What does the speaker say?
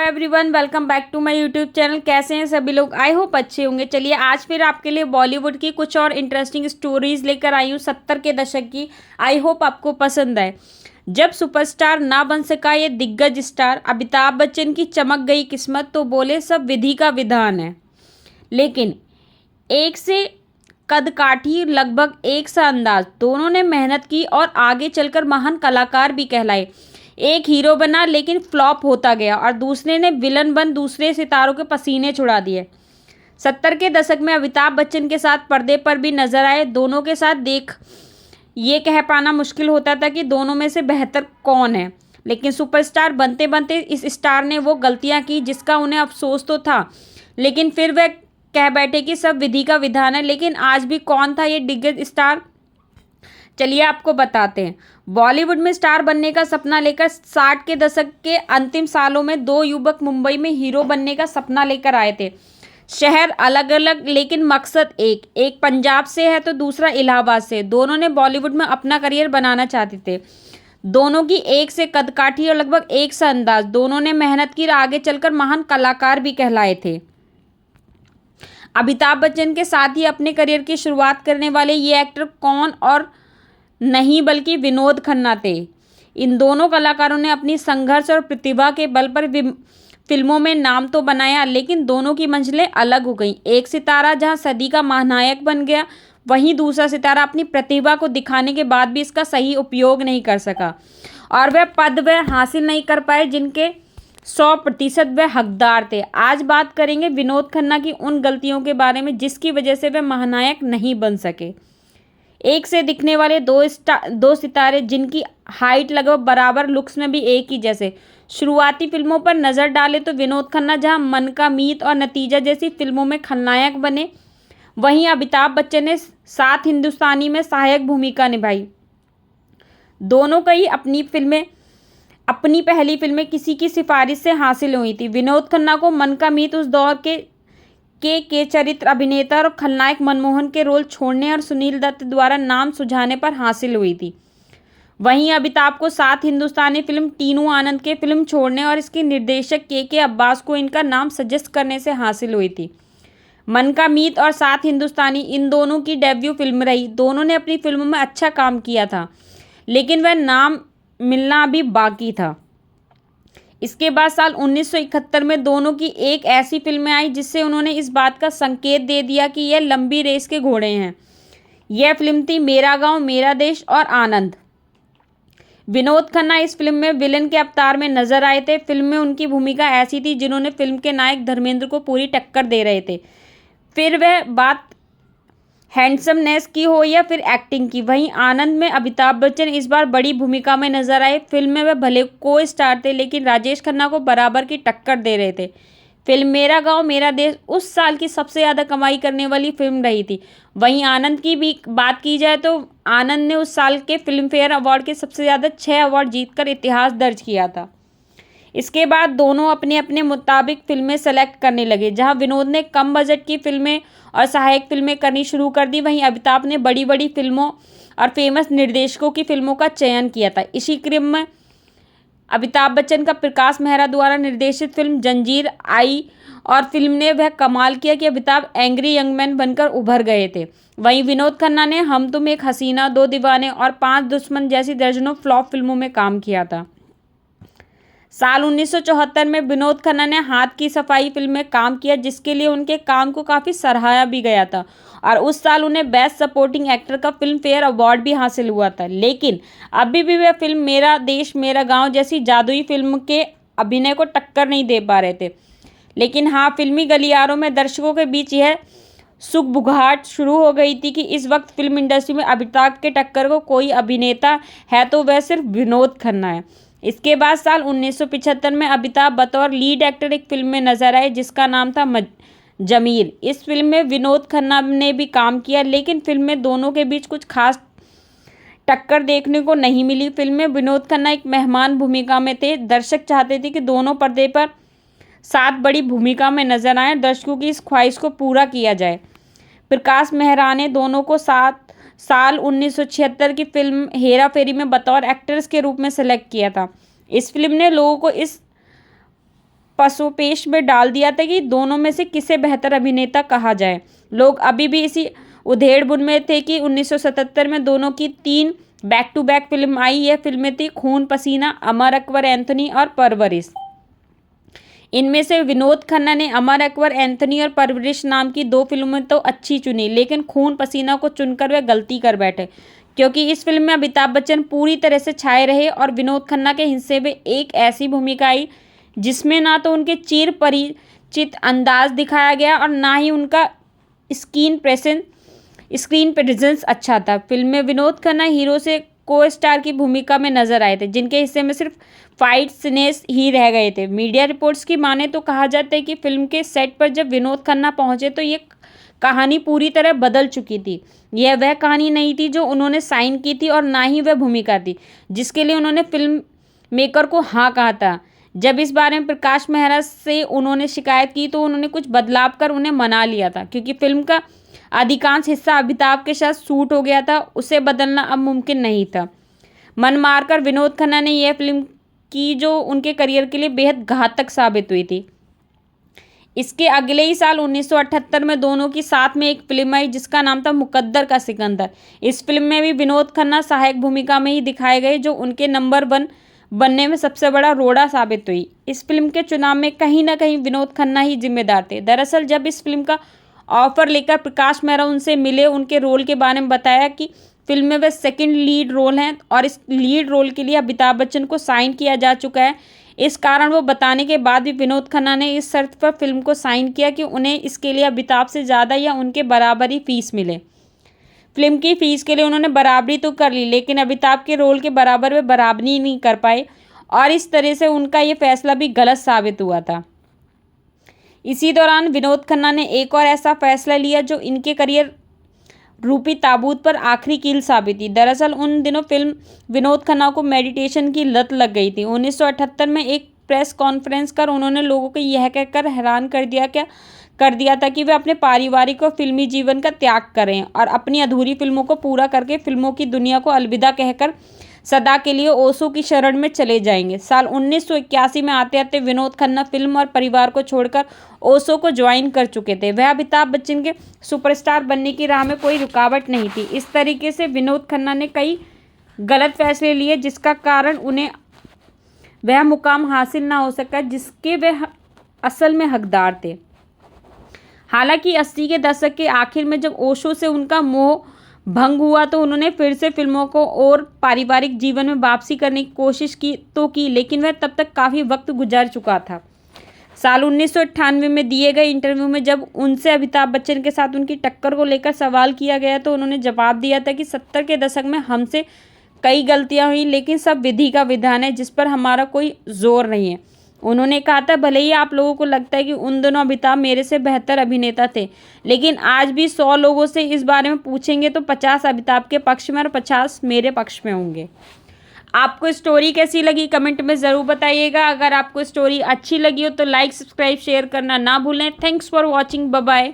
Everyone, welcome back to my YouTube channel. कैसे हैं सभी लोग? आई होप अच्छे होंगे। चलिए आज फिर आपके लिए बॉलीवुड की कुछ और इंटरेस्टिंग स्टोरीज लेकर आई हूँ 70 के दशक की। आई होप आपको पसंद आए। जब सुपरस्टार ना बन सका ये दिग्गज स्टार, अमिताभ बच्चन की चमक गई किस्मत, तो बोले सब विधि का विधान है। लेकिन एक से कद काठी, लगभग एक सा अंदाज, दोनों ने मेहनत की और आगे चलकर महान कलाकार भी कहलाए। एक हीरो बना लेकिन फ्लॉप होता गया और दूसरे ने विलन बन दूसरे सितारों के पसीने छुड़ा दिए। 70 के दशक में अमिताभ बच्चन के साथ पर्दे पर भी नजर आए। दोनों के साथ देख ये कह पाना मुश्किल होता था कि दोनों में से बेहतर कौन है। लेकिन सुपरस्टार बनते बनते इस स्टार ने वो गलतियां की जिसका उन्हें अफसोस तो था, लेकिन फिर वह कह बैठे कि सब विधि का विधान है। लेकिन आज भी कौन था ये दिग्गज स्टार? चलिए आपको बताते हैं। बॉलीवुड में स्टार बनने का सपना लेकर 60 के दशक के अंतिम सालों में दो युवक मुंबई में हीरो बनने का सपना लेकर आए थे। शहर अलग अलग लेकिन मकसद एक। एक पंजाब से है तो दूसरा इलाहाबाद से। दोनों ने बॉलीवुड में अपना करियर बनाना चाहते थे। दोनों की एक से कदकाठी और लगभग एक सा अंदाज। दोनों ने मेहनत की और आगे चलकर महान कलाकार भी कहलाए थे। अमिताभ बच्चन के साथ ही अपने करियर की शुरुआत करने वाले ये एक्टर कौन और नहीं बल्कि विनोद खन्ना थे। इन दोनों कलाकारों ने अपनी संघर्ष और प्रतिभा के बल पर फिल्मों में नाम तो बनाया, लेकिन दोनों की मंजिलें अलग हो गईं। एक सितारा जहां सदी का महानायक बन गया, वहीं दूसरा सितारा अपनी प्रतिभा को दिखाने के बाद भी इसका सही उपयोग नहीं कर सका और वह पद वह हासिल नहीं कर पाए जिनके 100% वह हकदार थे। आज बात करेंगे विनोद खन्ना की उन गलतियों के बारे में जिसकी वजह से वह महानायक नहीं बन सके। एक से दिखने वाले दो सितारे जिनकी हाइट लगभग बराबर, लुक्स में भी एक ही जैसे। शुरुआती फिल्मों पर नज़र डाले तो विनोद खन्ना जहां मन का मीत और नतीजा जैसी फिल्मों में खलनायक बने, वहीं अमिताभ बच्चन ने सात हिंदुस्तानी में सहायक भूमिका निभाई। दोनों की अपनी पहली फिल्में किसी की सिफारिश से हासिल हुई थी। विनोद खन्ना को मन का मीत उस दौर के चरित्र अभिनेता और खलनायक मनमोहन के रोल छोड़ने और सुनील दत्त द्वारा नाम सुझाने पर हासिल हुई थी। वहीं अमिताभ को सात हिंदुस्तानी फिल्म टीनू आनंद के फिल्म छोड़ने और इसके निर्देशक के अब्बास को इनका नाम सजेस्ट करने से हासिल हुई थी। मन का मीत और सात हिंदुस्तानी इन दोनों की डेब्यू फिल्म रही। दोनों ने अपनी फिल्मों में अच्छा काम किया था, लेकिन वह नाम मिलना अभी बाकी था। इसके बाद साल 1971 में दोनों की एक ऐसी फिल्म आई जिससे उन्होंने इस बात का संकेत दे दिया कि यह लंबी रेस के घोड़े हैं। यह फिल्म थी मेरा गांव मेरा देश और आनंद। विनोद खन्ना इस फिल्म में विलेन के अवतार में नजर आए थे। फिल्म में उनकी भूमिका ऐसी थी जिन्होंने फिल्म के नायक धर्मेंद्र को पूरी टक्कर दे रहे थे, फिर वह बात हैंडसमनेस की हो या फिर एक्टिंग की। वहीं आनंद में अमिताभ बच्चन इस बार बड़ी भूमिका में नजर आए। फिल्म में वह भले को स्टार थे, लेकिन राजेश खन्ना को बराबर की टक्कर दे रहे थे। फिल्म मेरा गांव मेरा देश उस साल की सबसे ज़्यादा कमाई करने वाली फिल्म रही थी। वहीं आनंद की भी बात की जाए तो आनंद ने उस साल के फिल्म फेयर अवार्ड के सबसे ज़्यादा 6 अवार्ड जीतकर इतिहास दर्ज किया था। इसके बाद दोनों अपने अपने मुताबिक फिल्में सेलेक्ट करने लगे। जहां विनोद ने कम बजट की फिल्में और सहायक फिल्में करनी शुरू कर दी, वहीं अमिताभ ने बड़ी बड़ी फिल्मों और फेमस निर्देशकों की फिल्मों का चयन किया था। इसी क्रम में अमिताभ बच्चन का प्रकाश मेहरा द्वारा निर्देशित फिल्म जंजीर आई और फिल्म ने वह कमाल किया कि अमिताभ एंग्री यंग मैन बनकर उभर गए थे। वहीं विनोद खन्ना ने हम तुम एक हसीना, दो दीवाने और 5 दुश्मन जैसी दर्जनों फ्लॉप फिल्मों में काम किया था। साल 1974 में विनोद खन्ना ने हाथ की सफाई फिल्म में काम किया, जिसके लिए उनके काम को काफ़ी सराहा भी गया था और उस साल उन्हें बेस्ट सपोर्टिंग एक्टर का फिल्म फेयर अवार्ड भी हासिल हुआ था। लेकिन अभी भी वह फिल्म मेरा देश मेरा गांव जैसी जादुई फिल्म के अभिनय को टक्कर नहीं दे पा रहे थे। लेकिन हाँ, फिल्मी गलियारों में दर्शकों के बीच यह सुगबुगाहट शुरू हो गई थी कि इस वक्त फिल्म इंडस्ट्री में अमिताभ के टक्कर को कोई अभिनेता है तो वह सिर्फ विनोद खन्ना है। इसके बाद साल 1975 में अमिताभ बतौर लीड एक्टर एक फिल्म में नजर आए जिसका नाम था जमील। इस फिल्म में विनोद खन्ना ने भी काम किया, लेकिन फिल्म में दोनों के बीच कुछ खास टक्कर देखने को नहीं मिली। फिल्म में विनोद खन्ना एक मेहमान भूमिका में थे। दर्शक चाहते थे कि दोनों पर्दे पर साथ बड़ी भूमिका में नजर आए। दर्शकों की इस ख्वाहिश को पूरा किया जाए। प्रकाश मेहरा ने दोनों को साल 1976 की फिल्म हेरा फेरी में बतौर एक्टर्स के रूप में सेलेक्ट किया था। इस फिल्म ने लोगों को इस पसोपेश में डाल दिया था कि दोनों में से किसे बेहतर अभिनेता कहा जाए। लोग अभी भी इसी उधेड़-बुन में थे कि 1977 में दोनों की 3 बैक टू बैक फिल्म आई। यह फिल्में थी खून पसीना, अमर अकबर एंथोनी और परवरिश। इनमें से विनोद खन्ना ने अमर अकबर एंथोनी और परवरिश नाम की 2 फिल्में तो अच्छी चुनी, लेकिन खून पसीना को चुनकर वे गलती कर बैठे, क्योंकि इस फिल्म में अमिताभ बच्चन पूरी तरह से छाए रहे और विनोद खन्ना के हिस्से में एक ऐसी भूमिका आई जिसमें ना तो उनके चिर परिचित अंदाज दिखाया गया और ना ही उनका स्क्रीन प्रेजेंस अच्छा था। फिल्म में विनोद खन्ना हीरो से को स्टार की भूमिका में नजर आए थे, जिनके हिस्से में सिर्फ फाइट सीन्स ही रह गए थे। मीडिया रिपोर्ट्स की माने तो कहा जाता है कि फिल्म के सेट पर जब विनोद खन्ना पहुंचे तो ये कहानी पूरी तरह बदल चुकी थी। यह वह कहानी नहीं थी जो उन्होंने साइन की थी और ना ही वह भूमिका थी जिसके लिए उन्होंने फिल्म मेकर को हाँ कहा था। जब इस बारे में प्रकाश मेहरा से उन्होंने शिकायत की तो उन्होंने कुछ बदलाव कर उन्हें मना लिया था, क्योंकि फिल्म का अधिकांश हिस्सा अमिताभ के साथ शूट हो गया था, उसे बदलना अब मुमकिन नहीं था। मन मारकर विनोद खन्ना ने यह फिल्म की जो उनके करियर के लिए बेहद घातक साबित हुई थी। इसके अगले ही साल 1978 में दोनों की साथ में एक फिल्म आई जिसका नाम था मुकद्दर का सिकंदर। इस फिल्म में भी विनोद खन्ना सहायक भूमिका में ही दिखाए गए, जो उनके नंबर 1 बनने में सबसे बड़ा रोड़ा साबित हुई। इस फिल्म के चुनाव में कहीं ना कहीं विनोद खन्ना ही जिम्मेदार थे। दरअसल जब इस फिल्म का ऑफर लेकर प्रकाश मेहरा उनसे मिले, उनके रोल के बारे में बताया कि फिल्म में वह सेकंड लीड रोल हैं और इस लीड रोल के लिए अमिताभ बच्चन को साइन किया जा चुका है। इस कारण वो बताने के बाद भी विनोद खन्ना ने इस शर्त पर फिल्म को साइन किया कि उन्हें इसके लिए अमिताभ से ज़्यादा या उनके बराबर ही फीस मिले। फिल्म की फीस के लिए उन्होंने बराबरी तो कर ली, लेकिन अमिताभ के रोल के बराबर वे बराबरी नहीं कर पाए और इस तरह से उनका ये फैसला भी गलत साबित हुआ था। इसी दौरान विनोद खन्ना ने एक और ऐसा फैसला लिया जो इनके करियर रूपी ताबूत पर आखिरी कील साबित थी। दरअसल उन दिनों फिल्म विनोद खन्ना को मेडिटेशन की लत लग गई थी। 1978 में एक प्रेस कॉन्फ्रेंस कर उन्होंने लोगों को यह कहकर हैरान कर दिया था कि वे अपने पारिवारिक और फिल्मी जीवन का त्याग करें और अपनी अधूरी फिल्मों को पूरा करके फिल्मों की दुनिया को अलविदा कहकर सदा के लिए ओशो की शरण में चले जाएंगे। साल 1981 में आते आते विनोद खन्ना फिल्म और परिवार को छोड़कर ओशो को ज्वाइन कर चुके थे। वह अमिताभ बच्चन के सुपरस्टार बनने की राह में कोई रुकावट नहीं थी। इस तरीके से विनोद खन्ना ने कई गलत फैसले लिए जिसका कारण उन्हें वह मुकाम हासिल ना हो सका जिसके वे असल में हकदार थे। हालांकि 80 के दशक के आखिर में जब ओशो से उनका मोह भंग हुआ तो उन्होंने फिर से फिल्मों को और पारिवारिक जीवन में वापसी करने की कोशिश की, लेकिन वह तब तक काफ़ी वक्त गुजर चुका था। साल 1998 में दिए गए इंटरव्यू में जब उनसे अमिताभ बच्चन के साथ उनकी टक्कर को लेकर सवाल किया गया तो उन्होंने जवाब दिया था कि 70 के दशक में हमसे कई गलतियां हुई, लेकिन सब विधि का विधान है जिस पर हमारा कोई जोर नहीं है। उन्होंने कहा था, भले ही आप लोगों को लगता है कि उन दोनों अमिताभ मेरे से बेहतर अभिनेता थे, लेकिन आज भी 100 लोगों से इस बारे में पूछेंगे तो 50 अमिताभ के पक्ष में और 50 मेरे पक्ष में होंगे। आपको स्टोरी कैसी लगी कमेंट में ज़रूर बताइएगा। अगर आपको स्टोरी अच्छी लगी हो तो लाइक, सब्सक्राइब, शेयर करना ना भूलें। Thanks for watching. Bye bye.